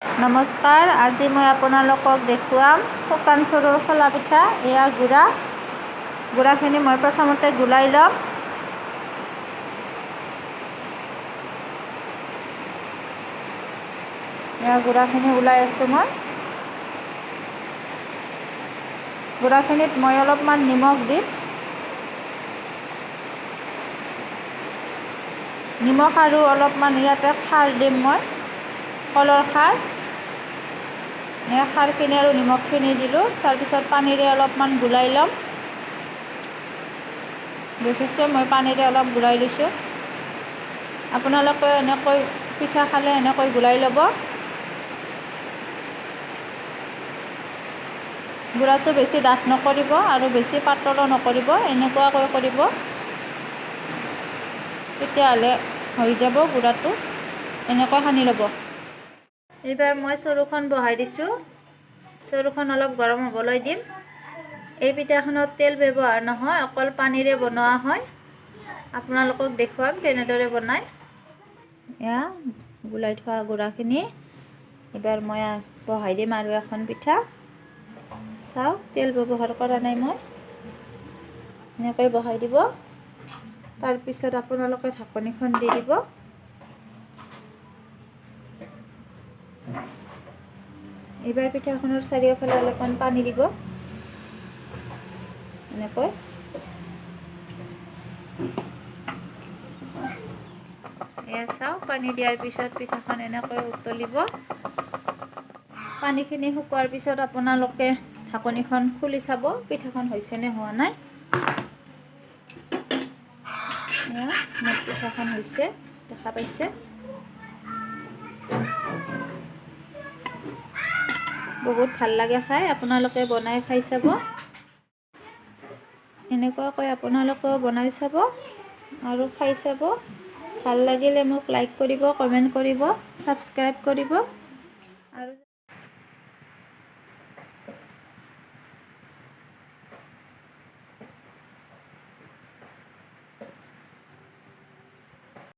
নমস্কাৰ, আজি মই আপোনালোকক দেখুৱাম শুকান চৰুৰ খোলা পিঠা। এয়া গুড়াখিনি মই প্ৰথমতে গুলাই ল'ম। এয়া গুড়াখিনি ওলাই আছোঁ মই। গুড়াখিনিত মই অলপমান নিমখ দিম। নিমখ আৰু অলপমান ইয়াতে খাৰ দিম মই, কলৰ খাৰ। খাৰখিনি আৰু নিমখখিনি দিলোঁ। তাৰপিছত পানীৰে অলপমান গুলাই ল'ম। বিশেষকৈ মই পানীৰে অলপ গুলাই লৈছোঁ। আপোনালোকে এনেকৈ পিঠা খালে এনেকৈ গুলাই ল'ব। গুড়াটো বেছি ডাঠ নকৰিব আৰু বেছি পাতলো নকৰিব, এনেকুৱাকৈ কৰিব। তেতিয়াহ'লে হৈ যাব গুড়াটো। এনেকৈ সানি ল'ব। এইবাৰ মই চৰুখন বহাই দিছোঁ। চৰুখন অলপ গৰম হ'বলৈ দিম। এই পিঠাখনত তেল ব্যৱহাৰ নহয়, অকল পানীৰে বনোৱা হয়। আপোনালোকক দেখুৱাম কেনেদৰে বনায়। এয়া গুলাই থোৱা গুড়াখিনি এইবাৰ মই বহাই দিম আৰু এখন পিঠা। চাওক, তেল ব্যৱহাৰ কৰা নাই মই। এনেকৈ বহাই দিব। তাৰপিছত আপোনালোকে ঢাকনিখন দি দিব। এইবাৰ পিঠাখনৰ চাৰিওফালে অলপমান পানী দিব। এনেকৈ এয়া চাওক, পানী দিয়াৰ পিছত পিঠাখন এনেকৈ উতলিব। পানীখিনি শুকোৱাৰ পিছত আপোনালোকে ঢাকনিখন খুলি চাব পিঠাখন হৈছে নে হোৱা নাই। এয়া মোৰ পিঠাখন হৈছে, দেখা পাইছে। বহুত ভাল লাগে খাই, আপোনালোকে বনাই খাই চাব। এনেকুৱাকৈ আপোনালোকেও বনাই চাব আৰু খাই চাব। ভাল লাগিলে মোক লাইক কৰিব, কমেণ্ট কৰিব, ছাবস্ক্ৰাইব কৰিব।